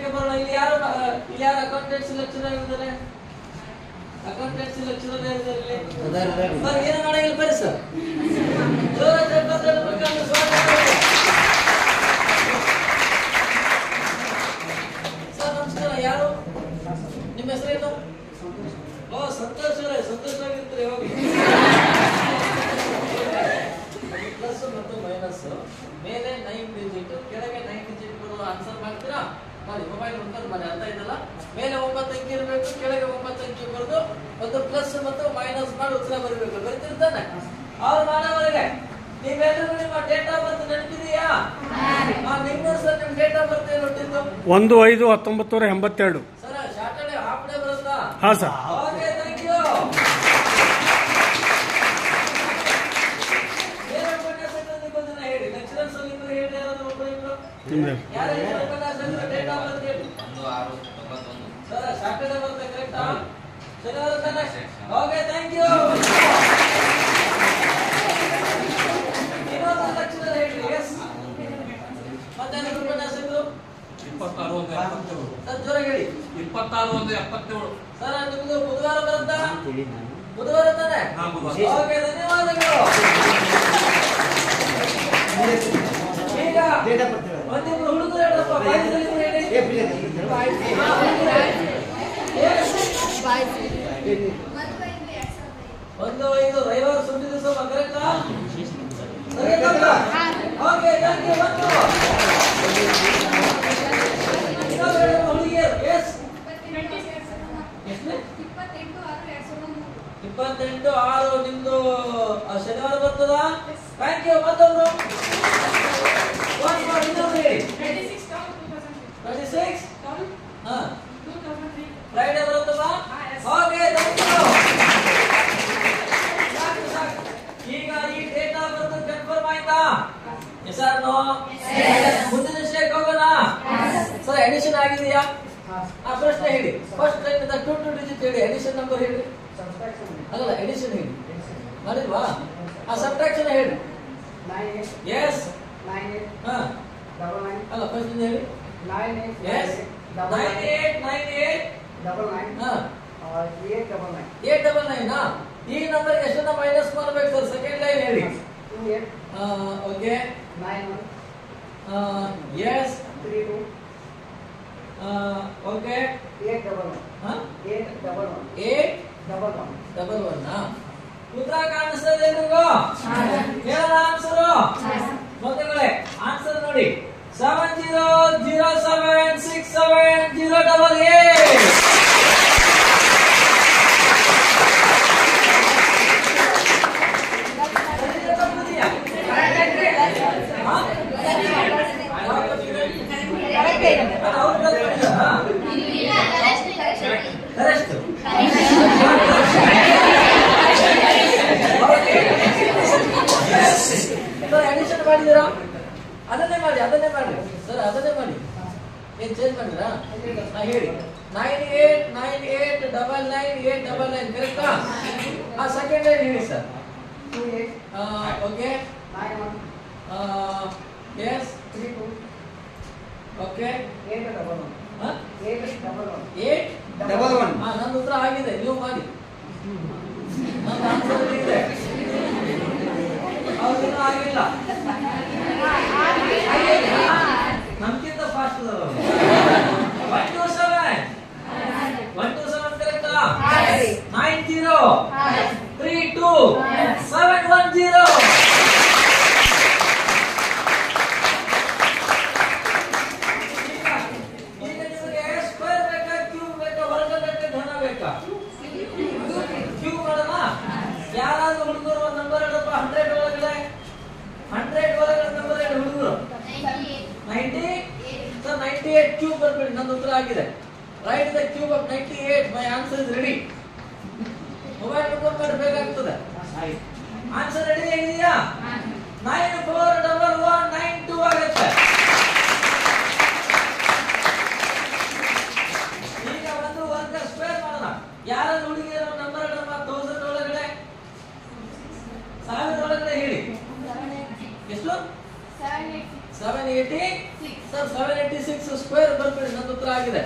ವಿಷಯಕ್ಕೆ ಬರೋಣ. ಇಲ್ಲಿ ಯಾರು ಅಕೌಂಟೆನ್ಸಿ ಲೆಕ್ಚರರ್ ಇದ್ದಾರೆ? ಅಕೌಂಟೆನ್ಸಿ ಲೆಕ್ಚರರ್ ಇದ್ದಾರೆ ಇಲ್ಲಿ. ಏನು ಮಾಡಂಗಿಲ್ಲ ಬರ್ರಿ ಸರ್. ಜೋರಾಗಿ ಚಪ್ಪಾಳೆ ಸ್ವಾಗತ ಸರ್. ನಮಸ್ಕಾರ. ಯಾರು ನಿಮ್ಮ ಹೆಸರೇನು? ಓ ಸಂತೋಷ. ಸಂತೋಷವಾಗಿರ್ತೀರಿ ಯಾವಾಗ? ಪ್ಲಸ್ ಮತ್ತು ಮೈನಸ್ ಮೇಲೆ 9 ಡಿಜಿಟ್ ಕೆಳಗೆ 9 ಡಿಜಿಟ್ ಬರುವ ಆನ್ಸರ್ ಮಾಡ್ತೀರಾ? ಮಾಡಿ. ಮೊಬೈಲ್ ಮುಖಾಂತರ ಮಾಡಿ. ಅರ್ಥ ಆಯ್ತಲ್ಲ? ಮೇಲೆ 9 ಅಂಕಿ ಇರಬೇಕು, ಕೆಳಗೆ 9 ಅಂಕಿ ಬರೆದು ಒಂದು ಪ್ಲಸ್ ಮತ್ತು ಮೈನಸ್ ಮಾಡಿ ಉತ್ತರ ಬರಬೇಕು. ಬರೀತಿರ್ತಾನೆ ಅವ್ರು ಮಾಡೋವರೆಗೆ ನೀವೆಲ್ಲರೂ ನಿಮ್ಮ ಡೇಟ್ ಆಫ್ ಬರ್ತ್ ನೆನಪಿದೆಯಾ? ನಿಮ್ದು ಸರ್ ನಿಮ್ಮ ಡೇಟ್ ಆಫ್ ಬರ್ತ್ ಏನು ಹುಟ್ಟಿದ್ದು? 1/5/1982. ಸರ್ ಸಾಟರ್ಡೆ ಹಾಫ್ ಡೇ ಬರುತ್ತಾ? ಹಾ ಸರ್. Okay, thank you. ಹೇಳಿ ಲೆಕ್ಚರರ್ಸ್ ಅಲ್ಲಿ ಹೇಳಿ ಯಾರಾದ್ರೂ ಒಬ್ಬರು ಯಾರು ಡೇಟ್ ಆಫ್ ಬರ್ತ್ ಹೇಳಿ. 1/6/91. ಸರ್ ಸಾಟರ್ಡೆ ಬರುತ್ತೆ ಕರೆಕ್ಟಾ? ಶನಿವಾರ ತಾನೆ? Okay, thank you. ಇನ್ನೊಂದು ಲೆಕ್ಚರರ್ ಹೇಳಿ. ಎಸ್ ಮತ್ತೆ ಉಪನ್ಯಾಸಕರು 26/1/77. ಸರ್ ಜೋರಾಗಿ ಹೇಳಿ. 26/1/77. ಸರ್ ನಿಮ್ದು ಬುಧವಾರ ಬರುತ್ತಾ? ಬುಧವಾರ ತಾನೆ? ಓಕೆ, ಧನ್ಯವಾದಗಳು. ಈಗ ಒಂದಿಬ್ರು ಹುಡುಗರು ಹೇಳಪ್ಪ. 1/5 ರವಿವಾರ ಸುಟ್ಟಿ ದಿವಸ ಕರೆಕ್ಟಾ? Okay, thank you. ಹುಡುಗಿಯರು ಎಸ್ 28/6 ನಿಮ್ದು ಶನಿವಾರ ಬರ್ತದ? Thank you. ಮತ್ತೊಂದು ಹೇಳಿ. 26 ಫ್ರೈಡೆ ಬರುತ್ತದ? Okay, thank you. ಈಗ ಈ ಡೇಟ್ ಆಫ್ ಬರ್ತ್ ಕನ್ಫರ್ಮ್ ಆಯ್ತಾ? Yes or no? ಮುಂದಿನ ವಿಷಯಕ್ಕೆ ಹೋಗೋಣ. ಸರ್ ಎಡಿಷನ್ ಆಗಿದೆಯಾ? ಆ ಪ್ರಶ್ನೆ ಹೇಳಿ. ಫಸ್ಟ್ ಟೈಮ್ 2 ಡಿಜಿಟ್ ಹೇಳಿ. ಎಡಿಷನ್ ನಂಬರ್ ಹೇಳಿ. ಅಲ್ಲ, ಎಡಿಷನ್ ಹೇಳಿ. ಮಾಡಿಲ್ವಾ? ಆ ಸಬ್ಟ್ರಾಕ್ಷನ್ ಹೇಳಿ. ಎಸ್ ಅಲ್ಲ, ಫಸ್ಟ್ ಹೇಳಿ. 899 ಈ ನಂಬರ್ ಎಷ್ಟನ್ನ ಮೈನಸ್ ಮಾಡಬೇಕು ಸರ್? ಸೆಕೆಂಡ್ ಲೈನ್ ಹೇಳಿ. ಓಕೆ, ಎಸ್ ಓಕೆ, 811 ಉತ್ತರ ಕಾಣಿಸ್ತದೆ ನಿಮಗೂ? ಹೇಳೋಣ ಆನ್ಸರು? ಮಕ್ಕಳೇ ಆನ್ಸರ್ ನೋಡಿ. 70076708. ಎಡಿಷನ್ ಮಾಡಿದಿರಾ? ಅದನ್ನೇ ಮಾಡಿ ಸರ್, ಅದನ್ನೇ ಮಾಡಿ. ಏನ್ ಚೇಂಜ್ ಮಾಡಿದ್ರಾ? ಹೇಳಿ. 9898999899 ಕರೆಕ್ಟಾ? ಆ ಸೆಕೆಂಡ್ ಲೈನ್ ಹೇಳಿ ಸರ್. Okay, yes okay, 811. ನನ್ನ ಉತ್ತರ ಆಗಿದೆ, ನೀವು ಮಾಡಿ. ನನ್ನ ಆನ್ಸರ್ ಇದೆ, ಅವ್ರಿಗಿನ್ನೂ ಆಗಿಲ್ಲ. ನಮ್ಗಿಂತ ಫಾಸ್ಟ್ 127 ಕರೆಕ್ಟಾ? 90327110. ಈಗ ನಿಮಗೆ ಸ್ಕ್ವೇರ್ ಬೇಕಾ, ಕ್ಯೂಬ್ ಬೇಕಾ, ವರ್ಗಗಟ್ಟೆ ಘನ ಬೇಕಾ? ಕ್ಯೂಬ್ ಮಾಡೋಣ. ಯಾರಾದ್ರೂ ಹುಡುಗರು ಒಂದು ನಂಬರ್ ಹೇಳಪ್ಪ. 100 ಒಳಗಡೆ 100 ಒಳಗಡೆ ನಂಬರ್ ಹೇಳಿ ಹುಡುಗರು. 90 ಸರ್ 98 ಕ್ಯೂಬ್ ಬರ್ಬೇಡಿ. ನನ್ನ ಉತ್ತರ ಆಗಿದೆ. Right the cube of 98. My answer is ready. Mobile ಮುಖಾಂತರ ಬೇಕಾಗ್ತದೆ. ಆನ್ಸರ್ ರೆಡಿ ಆಗಿದೆಯಾ? 941192 ಆಗುತ್ತೆ. ಈಗ ಒಂದು ವರ್ಗ ಸ್ಕ್ವೇರ್ ಮಾಡೋಣ. ಯಾರಾದ್ರೂ ಹುಡುಗಿಯರು ನಂಬರ್ ಹೇಳಮ್ಮ. 1000 ಒಳಗಡೆ 1000 ಒಳಗಡೆ ಹೇಳಿ. ಎಷ್ಟು? 780 ಸರ್ 780 86 ಸ್ಕ್ವೇರ್ ಬರ್ಬಿಡಿ. ನನ್ನ ಉತ್ತರ ಆಗಿದೆ.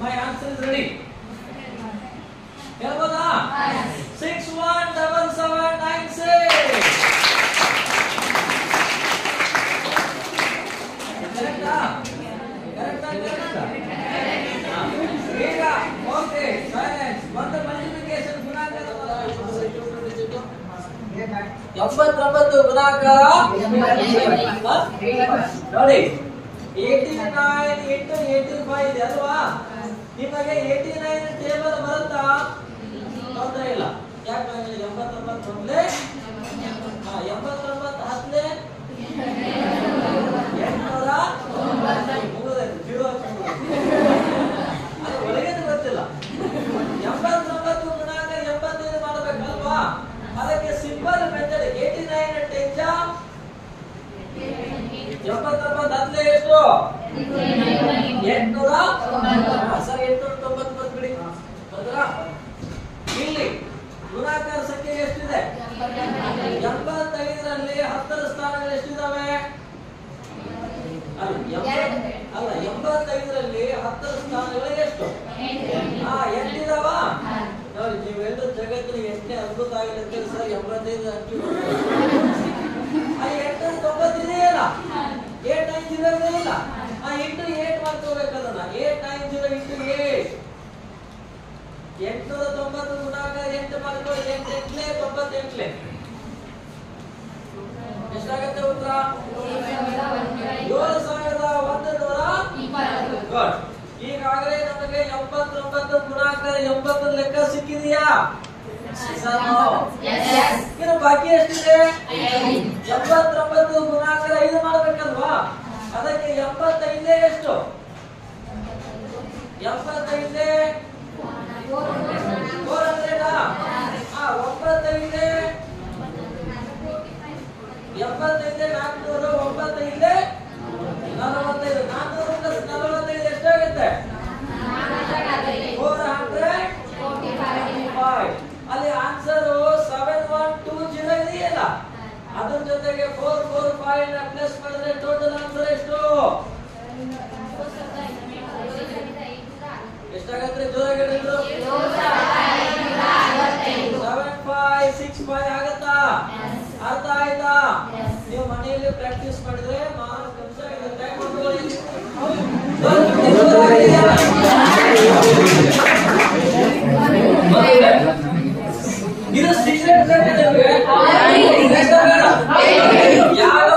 My answer is ready. ಹೇಳ್ಬೋದಾ? 617796. ಕರೆಕ್ಟಾ? ಈಗ ಓಕೆ ಸೈಲೆನ್ಸ್. ಒಂದು ಮಲ್ಟಿಪ್ಲಿಕೇಶನ್ ಗುಣಾಕಾರ 89 ಗುಣಾಕಾರ ನೋಡಿ 89 into 85 ಇದೆ ಅಲ್ವಾ? ನಿಮಗೆ 89 ಟೇಬಲ್ ಬರುತ್ತಾ? ತೊಂದರೆ ಇಲ್ಲ. ಯಾಕೆ 89 ಒಂದೇ 89 ಹತ್ತನೇ 890 ಅದು ಒಳಗೆ ಗೊತ್ತಿಲ್ಲ. 89 ಗುಣಾಕಾರ 85 ಮಾಡಬೇಕಲ್ವಾ? ಅದಕ್ಕೆ ಸಿಂಪಲ್ ಮೆಥಡ್ 89 10 89 ಹತ್ತನೇ ಎಷ್ಟು? 890. ಸರಿ 890 ಬಂದ್ಬಿಡಿ. ಹೌದಾ? ಇಲ್ಲಿ ಗುಣಾಕಾರ ಸಂಖ್ಯೆ ಎಷ್ಟಿದೆ? 85ರಲ್ಲಿ 10ರ ಸ್ಥಾನಗಳು ಎಷ್ಟಿದಾವೆ? ಅಲ್ಲ 85ರಲ್ಲಿ 10ರ ಸ್ಥಾನಗಳು ಎಷ್ಟು? 8 ಇದಾವ. ನೋಡಿ ನೀವೆಲ್ಲರೂ ಜಗತ್ತಿನ 8ನೇ ಅದ್ಭುತ ಆಗಿದೆ ಅಂತ ಸರ್ 85 ಅಂಕಿ. ಆ 890 ಇದೆಯಲ್ಲ 890 ಇಲ್ಲ. ಇಂಟು 8 ಮಾಡ್ಕೋಬೇಕದನ್ನ. 890 ಇಂಟು 8 890 ಗುಣಾಕಾರ 8 ಮಾಡ್ಕೊಳ್ಳಿ. 8 8ನೇ 98 ಎಷ್ಟಾಗುತ್ತೆ ಉತ್ತರ? 7120. ಗುಡ್. ಈಗಾಗಲೇ ನಮಗೆ 89 ಗುಣಾಕಾರ 80 ಲೆಕ್ಕ ಸಿಕ್ಕಿದೆಯಾ? ಇನ್ನು ಬಾಕಿ ಎಷ್ಟಿದೆ? 89 ಗುಣಾಕಾರ 5 ಮಾಡಬೇಕಲ್ವಾ? ಅದಕ್ಕೆ 85 ಎಷ್ಟು? 85 400. 95 400 95 45 400 45 ಎಷ್ಟಾಗುತ್ತೆ? 445. ಅಲ್ಲಿ ಆನ್ಸರ್ 7120 ಇದೆಯಲ್ಲ, ಅದ್ರ ಜೊತೆಗೆ 445 ಪ್ಲಸ್ ಮಾಡಿದ್ರೆ ಟೋಟಲ್ ಆನ್ಸರ್ ಎಷ್ಟು? ಎಷ್ಟಾಗತ್ತೆ? ಜೋರಾಗಿ ಹೇಳಿದ್ರು 7565 ಆಗತ್ತಾ? ಅರ್ಥ ಆಯ್ತಾ? ನೀವು ಮನೆಯಲ್ಲಿ ಪ್ರಾಕ್ಟೀಸ್ ಮಾಡಿದ್ರೆ ಇದು ಸೀಕ್ರೆಟ್. ಯಾವ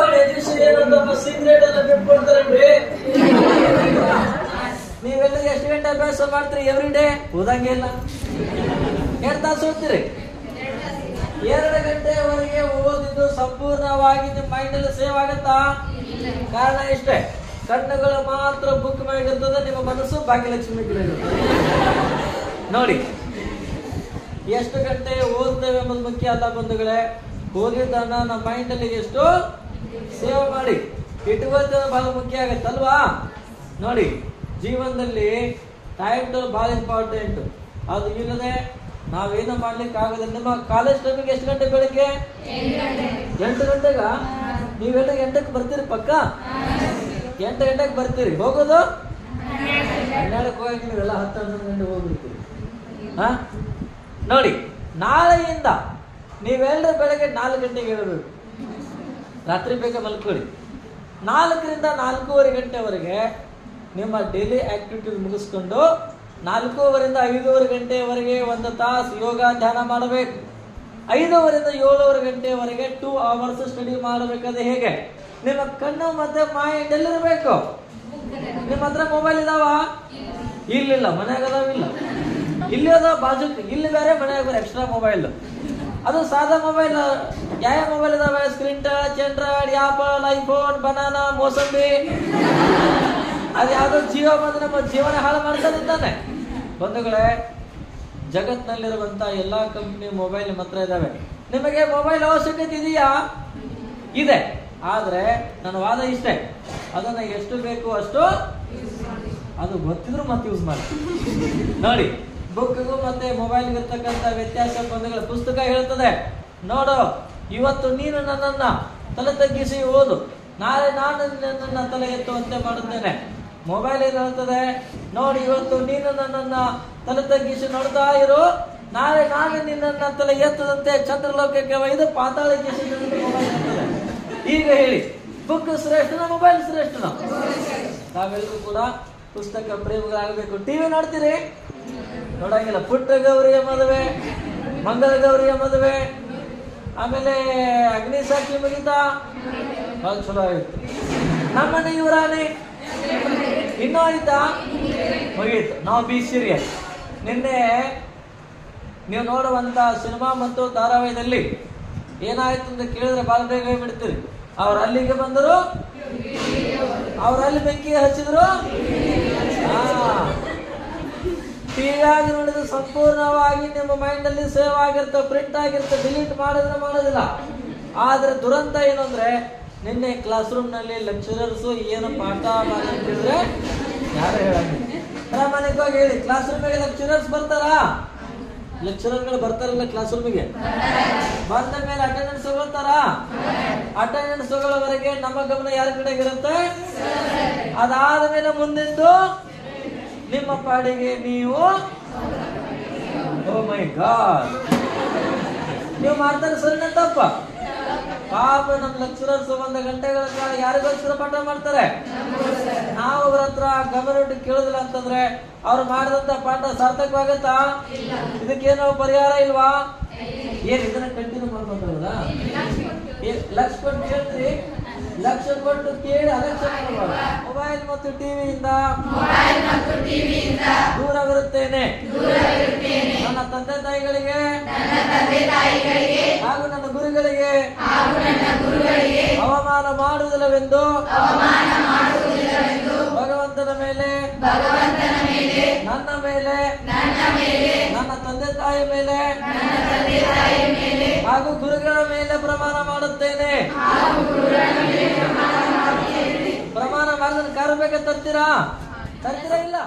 ಸೀಕ್ರೆಟ್ ಅನ್ನ ಬಿಟ್ಕೊಡ್ತಾರೇನ್ರಿ? ನೀವೆಲ್ಲರೂ ಎಷ್ಟು ಗಂಟೆ ಅಭ್ಯಾಸ ಮಾಡ್ತೀರಿ? ಎವ್ರಿ ಡೇ ಓದಂಗೆ ಇಲ್ಲ. 2 ತಾಸು ಓದ್ತೀರಿ. 2 ಗಂಟೆವರೆಗೆ ಓದಿದ್ದು ಸಂಪೂರ್ಣವಾಗಿ ನಿಮ್ಮ ಮೈಂಡ್ ಅಲ್ಲಿ ಸೇವ್ ಆಗತ್ತಾ? ಕಾರಣ ಇಷ್ಟೇ, ಕಣ್ಣುಗಳು ಮಾತ್ರ ಬುಕ್ ಮಾಡಿರ್ತದೆ, ನಿಮ್ಮ ಮನಸ್ಸು ಭಾಗ್ಯಲಕ್ಷ್ಮಿ ನೋಡಿ. ಎಷ್ಟು ಗಂಟೆ ಓದ್ತೇವೆ ಎಂಬುದು ಮುಖ್ಯ ಅಲ್ಲ ಬಂಧುಗಳೇ. ಓದಿದ್ದನ್ನ ನಮ್ಮ ಮೈಂಡ್ ಅಲ್ಲಿ ಎಷ್ಟು ಸೇವ್ ಮಾಡಿ ಇಟ್ಕೊಳ್ಳೋದು ಬಹಳ ಮುಖ್ಯ ಆಗತ್ತಲ್ವಾ? ನೋಡಿ, ಜೀವನದಲ್ಲಿ ಟೈಮ್ ಟೇಬಲ್ ಬಹಳ ಇಂಪಾರ್ಟೆಂಟ್. ಅದು ಇಲ್ಲದೆ ನಾವೇನು ಮಾಡ್ಲಿಕ್ಕೆ ಆಗೋದಿಲ್ಲ. ನಿಮ್ಮ ಕಾಲೇಜ್ ಟೈಮಿಗೆ ಎಷ್ಟು ಗಂಟೆ? ಬೆಳಿಗ್ಗೆ 8 ಗಂಟೆಗ. ನೀವೆಲ್ಲ 8ಕ್ಕೆ ಬರ್ತೀರಿ ಪಕ್ಕ? 8 ಗಂಟೆಗೆ ಬರ್ತೀರಿ. ಹೋಗೋದು 12ಕ್ಕೆ ಹೋಗಿ ನೀವೆಲ್ಲ 10-11 ಗಂಟೆ ಹೋಗ್ಬಿಡ್ತೀರಿ. ನೋಡಿ, ನಾಳೆಯಿಂದ ನೀವೆಲ್ಲರೂ ಬೆಳಗ್ಗೆ 4 ಗಂಟೆಗೆ ಹೇಳಬೇಕು. ರಾತ್ರಿ ಬೇಗ ಮಲ್ಕೊಳ್ಳಿ. 4ರಿಂದ 4:30 ಗಂಟೆವರೆಗೆ ನಿಮ್ಮ ಡೈಲಿ ಆಕ್ಟಿವಿಟೀಸ್ ಮುಗಿಸ್ಕೊಂಡು 4:15ರಿಂದ 5:30 ಗಂಟೆವರೆಗೆ 1 ತಾಸು ಯೋಗ ಧ್ಯಾನ ಮಾಡಬೇಕು. 5:30ರಿಂದ 7:00 ಗಂಟೆವರೆಗೆ 2 ಅವರ್ಸ್ ಸ್ಟಡಿ ಮಾಡಬೇಕಾದ್ರೆ ಹೇಗೆ? ನಿಮ್ಮ ಕಣ್ಣು ಮತ್ತೆ ಮೈಂಡ್ ಎಲ್ಲಿರಬೇಕು? ನಿಮ್ಮ ಹತ್ರ ಮೊಬೈಲ್ ಇದಾವ? ಇಲ್ಲಿಲ್ಲ, ಮನ್ಯಾಗ ಅದಾವಿಲ್ಲ. ಇಲ್ಲಿ ಅದಾವ ಬಾಜು, ಇಲ್ಲಿ ಬೇರೆ, ಮನ್ಯಾಗ ಬೇರೆ ಎಕ್ಸ್ಟ್ರಾ ಮೊಬೈಲ್. ಅದು ಸಾದಾ ಮೊಬೈಲ್. ಯಾವ ಮೊಬೈಲ್ ಇದಾವೆ? Screen touch, Android, Apple, iPhone, banana, ಮೋಸಂಬಿ. ಅದ್ಯಾವುದೋ ಜಿಯೋ ಬಂದು ನಮ್ಮ ಜೀವನ ಹಾಳು ಮಾಡ್ತಾನೆ. ಬಂಧುಗಳೇ, ಜಗತ್ತಿನಲ್ಲಿರುವಂತ ಎಲ್ಲಾ ಕಂಪನಿ ಮೊಬೈಲ್ ಮಾತ್ರ ಇದಾವೆ. ನಿಮಗೆ ಮೊಬೈಲ್ ಅವಶ್ಯಕತೆ ಇದೆಯಾ? ಇದೆ. ಆದ್ರೆ ನನ್ನ ವಾದ ಇಷ್ಟೇ, ಅದನ್ನ ಎಷ್ಟು ಬೇಕು ಅಷ್ಟು ಅದು ಗೊತ್ತಿದ್ರು ಮತ್ತೆ ಯೂಸ್ ಮಾಡಿ. ನೋಡಿ, ಬುಕ್ಗೂ ಮತ್ತೆ ಮೊಬೈಲ್ಗೆ ಇರ್ತಕ್ಕಂಥ ವ್ಯತ್ಯಾಸ ಬಂಧುಗಳ ಪುಸ್ತಕ ಹೇಳ್ತದೆ. ನೋಡು, ಇವತ್ತು ನೀನು ನನ್ನನ್ನ ತಲೆ ತಗ್ಗಿಸಿ ಓದು, ನಾಳೆ ನಾನು ನಿನ್ನನ್ನ ತಲೆ ಎತ್ತುವಂತೆ ಮಾಡುತ್ತೇನೆ. ಮೊಬೈಲ್ ಏನು ಹೇಳ್ತದೆ, ನೋಡಿ ಇವತ್ತು ನೀನು ನನ್ನನ್ನ ತಲೆ ತಗ್ಗಿಸಿ ನೋಡ್ತಾ ಇರು, ನಾಳೆ ನಾನು ನಿನ್ನನ್ನ ತಲೆ ಎತ್ತದಂತೆ ಚಂದ್ರಲೋಕಕ್ಕೆ ಒಯ್ದು ಪಾತಾಳಕ್ಕೆ ಮೊಬೈಲ್ ಹೇಳ್ತದೆ. ಈಗ ಹೇಳಿ, ಬುಕ್ ಶ್ರೇಷ್ಠನ ಮೊಬೈಲ್ ಶ್ರೇಷ್ಠನ? ನಾವೆಲ್ಲರೂ ಕೂಡ ಪುಸ್ತಕ ಪ್ರೇಮಿಗಳಾಗಬೇಕು. ಟಿವಿ ನೋಡ್ತೀರಿ? ನೋಡಂಗಿಲ್ಲ. ಪುಟ್ಟ ಗೌರಿಯ ಮದುವೆ, ಮಂಗಳ ಗೌರಿಯ ಮದುವೆ, ಆಮೇಲೆ ಅಗ್ನಿ ಸಾಕ್ಷಿ ಮುಗಿತಾ, ಬಹಳ ಚಲೋ ಆಯ್ತು. ನಮ್ಮನೆ ಇವರಾಣಿ ಇನ್ನೂ ಆಯ್ತಾ? ಮುಗೀತು. ನಾವು ಬಿ ಸೀರಿಯಸ್. ನಿನ್ನೆ ನೀವು ನೋಡುವಂತ ಸಿನಿಮಾ ಮತ್ತು ಧಾರಾವಾಹಿಯಲ್ಲಿ ಏನಾಯ್ತು ಅಂತ ಕೇಳಿದ್ರೆ ಬಹಳ ಬೇಗ ಬಿಡ್ತೀರಿ. ಅವ್ರು ಅಲ್ಲಿಗೆ ಬಂದರು, ಅವ್ರಲ್ಲಿ ಬೆಂಕಿ ಹಚ್ಚಿದ್ರು. ಟಿವಿಯಾಗಿ ನೋಡಿದ್ರೆ ಸಂಪೂರ್ಣವಾಗಿ ನಿಮ್ಮ ಮೈಂಡ್ ಅಲ್ಲಿ ಸೇವ್ ಆಗಿರ್ತವೆ, ಪ್ರಿಂಟ್ ಆಗಿರ್ತವೆ, ಡಿಲೀಟ್ ಮಾಡಿದ್ರೆ ಮಾಡೋದಿಲ್ಲ. ಆದ್ರೆ ದುರಂತ ಏನು ಅಂದ್ರೆ, ನಿನ್ನೆ ಕ್ಲಾಸ್ ರೂಮ್ ನಲ್ಲಿ ಲೆಕ್ಚರರ್ಸ್ ಏನು ಪಾಠ ಮಾಡಿದ್ರೆ ಯಾರು ಹೇಳಂಗಿಲ್ಲ. ಪ್ರಾಮಾಣಿಕವಾಗಿ ಹೇಳಿ, ಕ್ಲಾಸ್ ರೂಮಿಗೆ ಲೆಕ್ಚರರ್ಸ್ ಬರ್ತಾರಾ? ಲೆಕ್ಚರರ್ಗಳು ಬರ್ತಾರಲ್ಲ ಕ್ಲಾಸ್ ರೂಮಿಗೆ, ಬಂದ ಮೇಲೆ ಅಟೆಂಡೆನ್ಸ್ ತಗೊಳ್ತಾರ? ಅಟೆಂಡೆನ್ಸ್ ತಗೊಳ್ಳೋವರೆಗೆ ನಮ್ಮ ಗಮನ ಯಾರ ಕಡೆಗೆ ಇರುತ್ತೆ? ಅದಾದ ಮೇಲೆ ಮುಂದಿಂದು ನಿಮ್ಮ ಪಾಡಿಗೆ ನೀವು. ಓ ಮೈ ಗಾಡ್, ನೀವು ಮಾಡ್ತಾರೆ ಸರಿನ ತಪ್ಪ? ಪಾಪ ನಮ್ಮ ಲೆಕ್ಚರರ್ಸ್ 1 ಗಂಟೆಗಳ ಕಾಲ ಯಾರಿಗೋಸ್ಕರ ಪಾಠ ಮಾಡ್ತಾರೆ? ನಾವು ಅವ್ರ ಹತ್ರ ಗಮನ ಇಟ್ಟು ಕೇಳುದಿಲ್ಲ ಅಂತಂದ್ರೆ ಅವ್ರು ಮಾಡಿದಂತ ಪಾಠ ಸಾರ್ಥಕವಾಗತ್ತಾ? ಇದಕ್ಕೇನೋ ಪರಿಹಾರ ಇಲ್ವಾ? ಏನ್ ಇದನ್ನ ಕಂಟಿನ್ಯೂ ಮಾಡ್ಕೊಂಡ್ರಲ್ಲ? ಲಕ್ಷ ಕೊಟ್ಟು ಕೇಳ್ತೀರಿ, ಲಕ್ಷ ಕೊಟ್ಟು ಕೇಳಿ ಅಲಕ್ಷ ಮೊಬೈಲ್ ಮತ್ತು ಟಿವಿಯಿಂದ ದೂರವಿರುತ್ತೇನೆ. ನನ್ನ ತಂದೆ ತಾಯಿಗಳಿಗೆ ಹಾಗೂ ನನ್ನ ಗುರುಗಳಿಗೆ ಅವಮಾನ ಮಾಡುವುದಿಲ್ಲವೆಂದು ಭಗವಂತನ ಮೇಲೆ, ನನ್ನ ಮೇಲೆ, ನನ್ನ ತಂದೆ ತಾಯಿ ಮೇಲೆ ಹಾಗೂ ಗುರುಗಳ ಮೇಲೆ ಪ್ರಮಾಣ ಮಾಡುತ್ತೇನೆ. ಪ್ರಮಾಣ ಮಾಡಿದ್ರೆ ಕಾರ್ಯ ತರ್ತೀರಾ ಇಲ್ಲ?